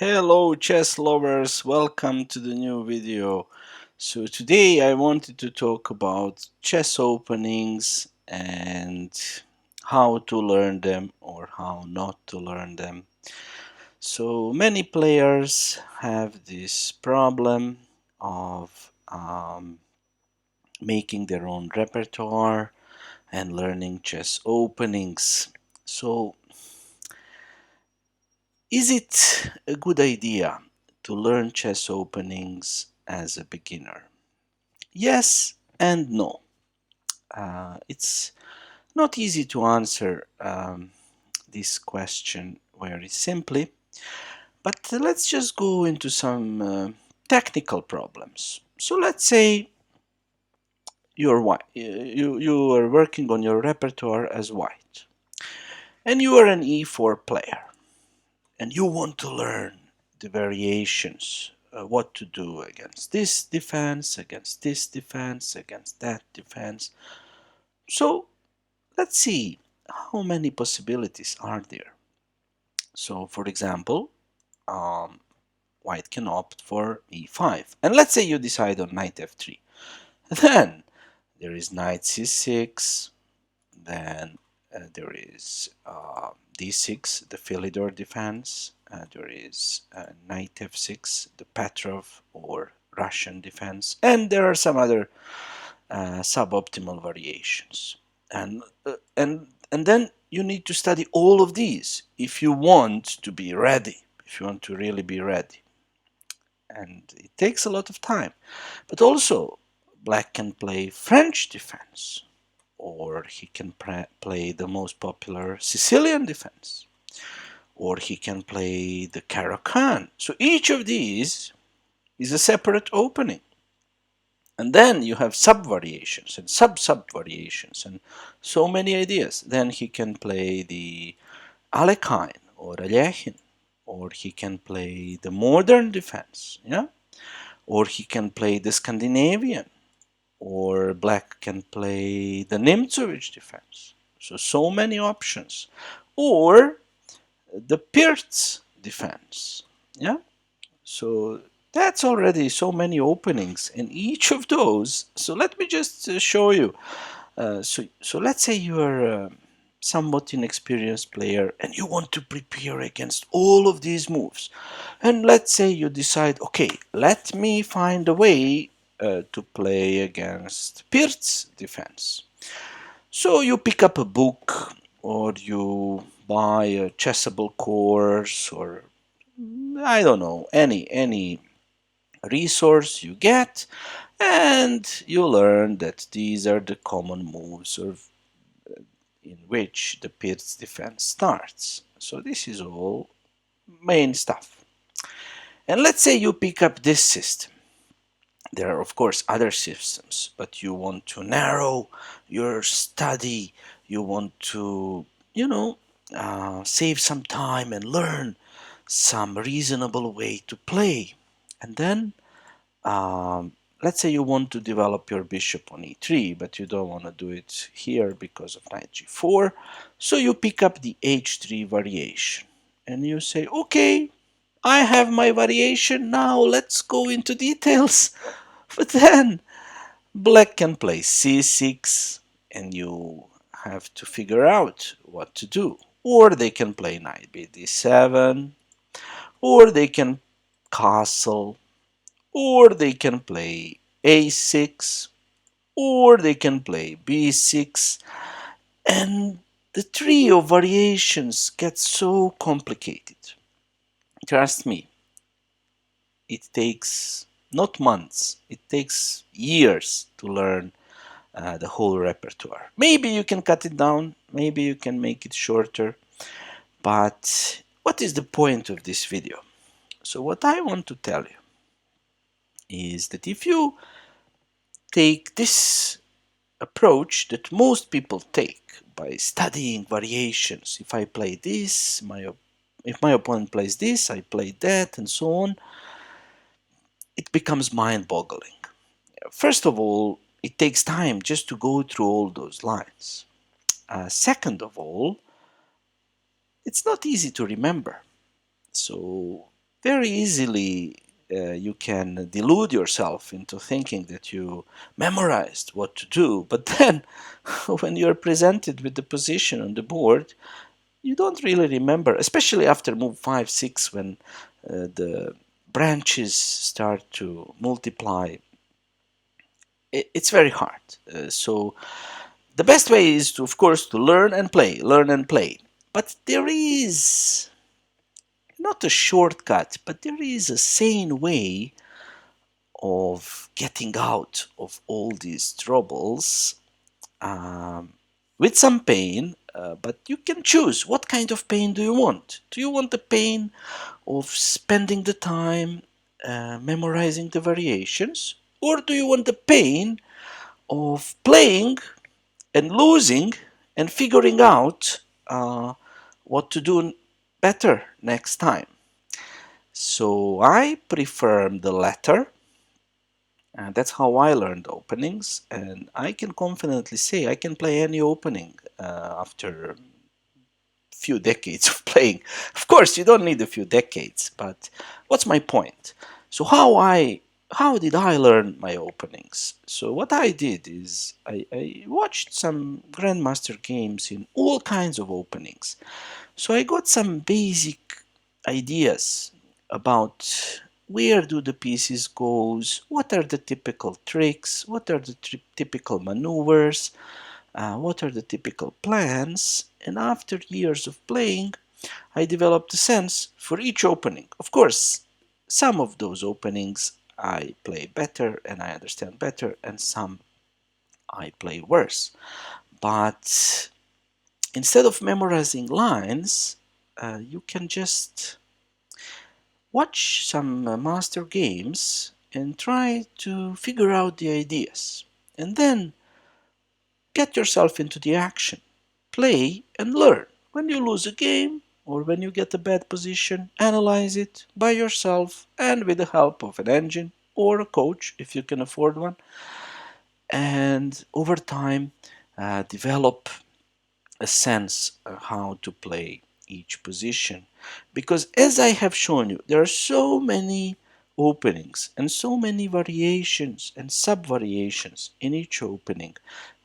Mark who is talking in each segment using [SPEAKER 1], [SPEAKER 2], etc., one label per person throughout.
[SPEAKER 1] Hello chess lovers, welcome to the new video. So today I wanted to talk about chess openings and how to learn them or how not to learn them. So many players have this problem of making their own repertoire and learning chess openings. So is it a good idea to learn chess openings as a beginner? Yes and no. It's not easy to answer this question very simply, but let's just go into some technical problems. So let's say you're white, you are working on your repertoire as white, and you are an e4 player, and you want to learn the variations, what to do against this defense, against this defense, against that defense. So let's see how many possibilities are there. So for example, white can opt for e5. And let's say you decide on knight f3. Then there is knight c6, then there is d6, the Philidor defense. There is knight f6, the Petrov or Russian defense. And there are some other suboptimal variations. And then you need to study all of these if you want to be ready, if you want to really be ready. And it takes a lot of time. But also, black can play French defense, or he can play the most popular Sicilian defense, or he can play the Caro-Kann. So each of these is a separate opening. And then you have sub-variations and sub-sub-variations and so many ideas. Then he can play the Alekhine or Alechin, or he can play the modern defense, yeah? Or he can play the Scandinavian, or black can play the Nimzowitsch defense. So many options. Or the Pirtz defense, yeah? So that's already so many openings in each of those. So let me just show you. So let's say you are a somewhat inexperienced player and you want to prepare against all of these moves. And let's say you decide, okay, let me find a way to play against Pirt's defense. So you pick up a book or you buy a chessable course or I don't know, any resource you get, and you learn that these are the common moves in which the Pirt's defense starts. So this is all main stuff. And let's say you pick up this system. There are of course other systems, but you want to narrow your study, you want to, save some time and learn some reasonable way to play. And then let's say you want to develop your bishop on e3, but you don't want to do it here because of knight g4. So you pick up the h3 variation and you say, okay, I have my variation, now let's go into details. But then black can play c6 and you have to figure out what to do. Or they can play knight bd7, or they can castle, or they can play a6, or they can play b6, and the trio of variations gets so complicated. Trust me, it takes not months, it takes years to learn the whole repertoire. Maybe you can cut it down, maybe you can make it shorter, but what is the point of this video? So what I want to tell you is that if you take this approach that most people take by studying variations, if I play this, if my opponent plays this, I play that, and so on, it becomes mind-boggling. First of all, it takes time just to go through all those lines. Second of all, it's not easy to remember. So very easily you can delude yourself into thinking that you memorized what to do, but then when you're presented with the position on the board, you don't really remember, especially after move 5, 6, when the branches start to multiply. It's very hard. So the best way is to, of course, to learn and play. But there is not a shortcut, but there is a sane way of getting out of all these troubles, um, with some pain, but you can choose what kind of pain do you want. Do you want the pain of spending the time memorizing the variations, or do you want the pain of playing and losing and figuring out what to do better next time? So I prefer the latter. That's how I learned openings, and I can confidently say I can play any opening after a few decades of playing. Of course, you don't need a few decades, but what's my point? So how did I learn my openings? So what I did is I watched some grandmaster games in all kinds of openings. So I got some basic ideas about where do the pieces goes, what are the typical tricks, what are the typical maneuvers, what are the typical plans, and after years of playing, I developed a sense for each opening. Of course, some of those openings I play better and I understand better, and some I play worse. But instead of memorizing lines, you can just watch some master games and try to figure out the ideas. And then get yourself into the action. Play and learn. When you lose a game or when you get a bad position, analyze it by yourself and with the help of an engine or a coach if you can afford one. And over time, develop a sense of how to play each position. Because as I have shown you, there are so many openings and so many variations and sub variations in each opening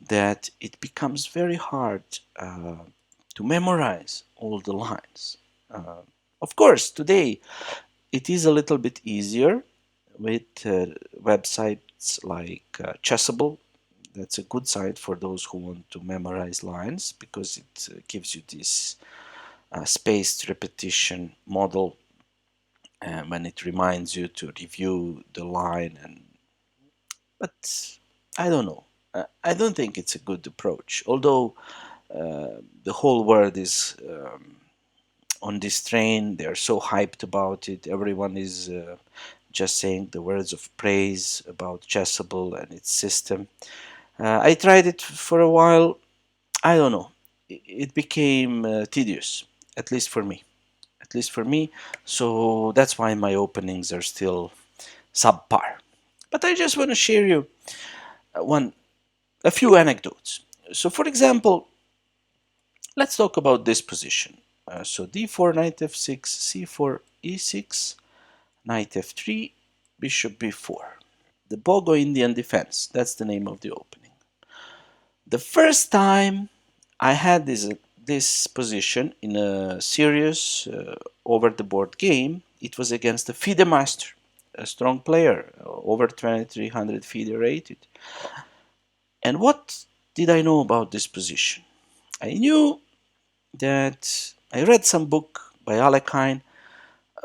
[SPEAKER 1] that it becomes very hard to memorize all the lines. Uh, of course, today it is a little bit easier with websites like Chessable. That's a good site for those who want to memorize lines because it gives you this spaced repetition model when it reminds you to review the line. And but I don't know. I don't think it's a good approach. Although the whole world is on this train, they're so hyped about it. Everyone is just saying the words of praise about Chessable and its system. I tried it for a while. I don't know. It became tedious, at least for me. At least for me. So that's why my openings are still subpar. But I just want to share you one a few anecdotes. So, for example, let's talk about this position. So d4, knight f6, c4, e6, knight f3, bishop b4. The Bogo Indian defense. That's the name of the opening. The first time I had this position in a serious over the board game, it was against a FIDE master, a strong player, over 2300 FIDE rated. And what did I know about this position? I knew that I read some book by Alekhine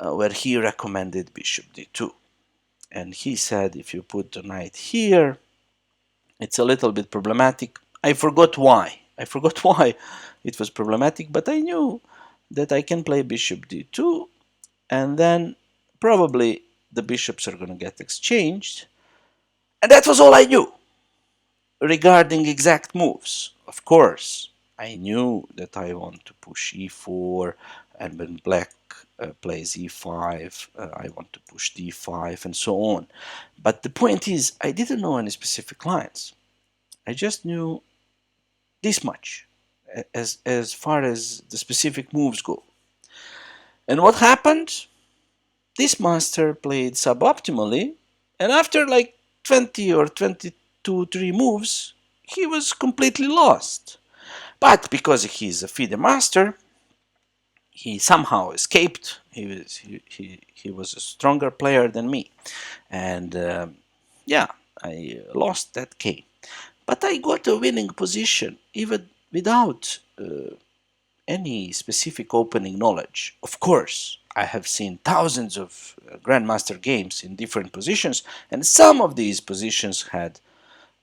[SPEAKER 1] where he recommended bishop d2. And he said if you put the knight here, it's a little bit problematic. I forgot why. I forgot why it was problematic, but I knew that I can play bishop d2, and then probably the bishops are going to get exchanged. And that was all I knew regarding exact moves. Of course, I knew that I want to push e4, and when black plays e5, I want to push d5, and so on. But the point is, I didn't know any specific lines. I just knew this much as far as the specific moves go. And what happened? This master played suboptimally, and after like 20 or 22, 3 moves, he was completely lost. But because he's a FIDE master, he somehow escaped. He was a stronger player than me. And yeah, I lost that game. But I got a winning position even without any specific opening knowledge. Of course, I have seen thousands of Grandmaster games in different positions, and some of these positions had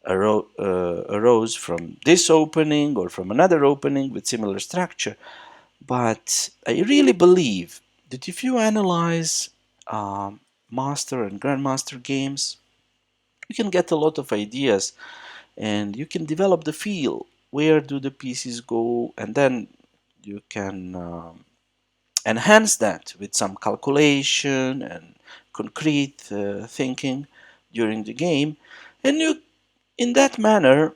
[SPEAKER 1] arose from this opening or from another opening with similar structure. But I really believe that if you analyze Master and Grandmaster games, you can get a lot of ideas and you can develop the feel. Where do the pieces go? And then you can enhance that with some calculation and concrete thinking during the game. And you, in that manner,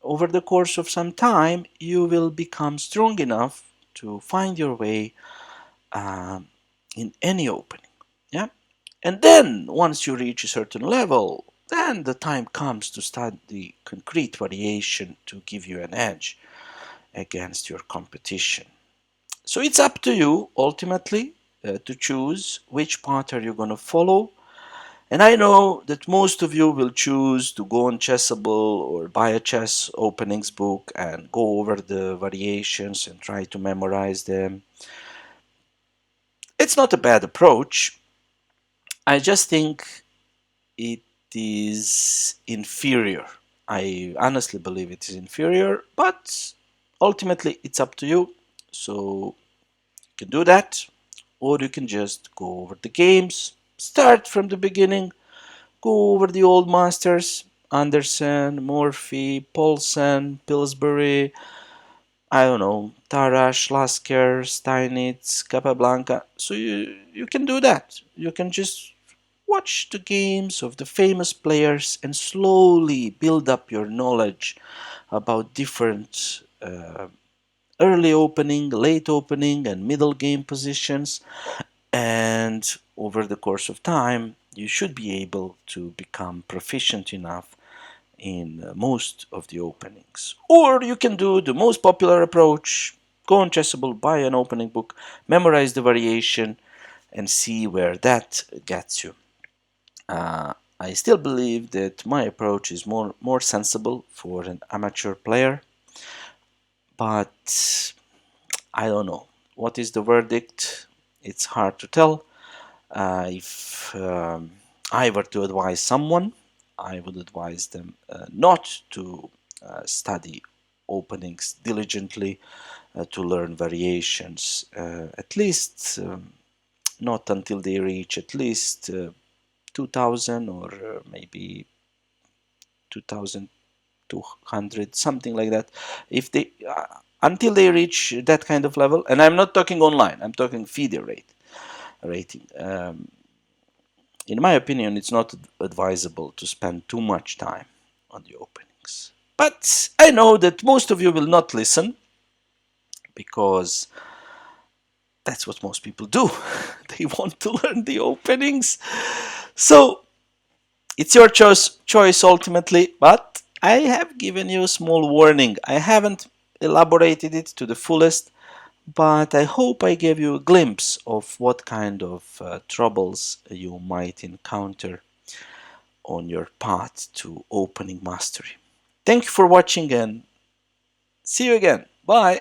[SPEAKER 1] over the course of some time, you will become strong enough to find your way um, in any opening. Yeah. And then once you reach a certain level, then the time comes to start the concrete variation to give you an edge against your competition. So it's up to you ultimately to choose which path are you going to follow. And I know that most of you will choose to go on Chessable or buy a chess openings book and go over the variations and try to memorize them. It's not a bad approach. I just think it is inferior. I honestly believe it is inferior, but ultimately it's up to you. So you can do that, or you can just go over the games, start from the beginning, go over the old masters, Anderson, Morphy, Paulsen, Pillsbury, I don't know, Tarash, Lasker, Steinitz, Capablanca. So you can do that. You can just watch the games of the famous players and slowly build up your knowledge about different early opening, late opening, and middle game positions. And over the course of time, you should be able to become proficient enough in most of the openings. Or you can do the most popular approach, go on Chessable, buy an opening book, memorize the variation, and see where that gets you. I still believe that my approach is more sensible for an amateur player, but I don't know. What is the verdict? It's hard to tell. If I were to advise someone, I would advise them not to study openings diligently to learn variations, at least not until they reach at least 2000 or maybe 2200, something like that. If they until they reach that kind of level, and I'm not talking online, I'm talking FIDE rating. In my opinion, it's not advisable to spend too much time on the openings. But I know that most of you will not listen because that's what most people do. They want to learn the openings. So it's your choice ultimately, but I have given you a small warning. I haven't elaborated it to the fullest, but I hope I gave you a glimpse of what kind of troubles you might encounter on your path to opening mastery. Thank you for watching and see you again. Bye.